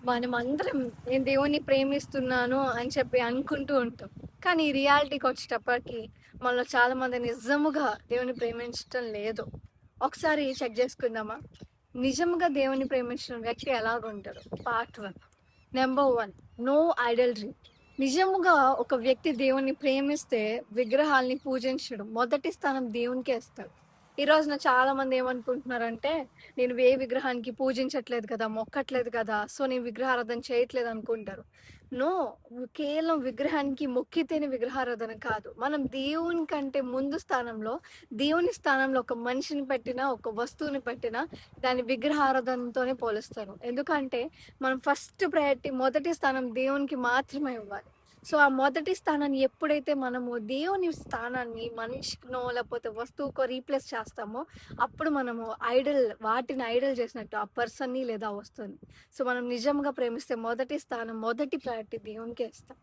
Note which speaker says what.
Speaker 1: మనమందరం నేను దేవుడిని ప్రేమిస్తున్నాను అని చెప్పి అనుకుంటూ ఉంటాం. కానీ రియాలిటీకి వచ్చేటప్పటికి మనలో చాలా మంది నిజముగా దేవుని ప్రేమించటం లేదు. ఒకసారి చెక్ చేసుకుందామా? నిజంగా దేవుని ప్రేమించిన వ్యక్తి ఎలాగుంటాడు? పార్ట్ 1. Number 1, no idolatry. నిజముగా ఒక వ్యక్తి దేవుణ్ణి ప్రేమిస్తే విగ్రహాల్ని పూజించడు. మొదటి స్థానం దేవునికే ఇస్తాడు. ఈ రోజున చాలా మంది ఏమనుకుంటున్నారంటే, నేను ఏ విగ్రహానికి పూజించట్లేదు కదా, మొక్కట్లేదు కదా, సో నేను విగ్రహారాధన చేయట్లేదు అనుకుంటారు. నో, కేవలం విగ్రహానికి మొక్కితేనే విగ్రహారాధన కాదు. మనం దేవుని కంటే ముందు స్థానంలో, దేవుని స్థానంలో ఒక మనిషిని పెట్టినా, ఒక వస్తువుని పెట్టినా దాన్ని విగ్రహారాధనతోనే పోలుస్తారు. ఎందుకంటే మనం ఫస్ట్ ప్రయారిటీ, మొదటి స్థానం దేవునికి మాత్రమే ఇవ్వాలి. సో ఆ మొదటి స్థానాన్ని ఎప్పుడైతే మనము దేవుని స్థానాన్ని మనిషినో లేకపోతే వస్తువుకో రీప్లేస్ చేస్తామో, అప్పుడు మనము వాటిని ఐడల్ చేసినట్టు ఆ పర్సన్ని లేదా ఆ వస్తువుని. సో మనం నిజంగా ప్రేమిస్తే మొదటి స్థానం, మొదటి ప్రయారిటీ దేవునికే ఇస్తాం.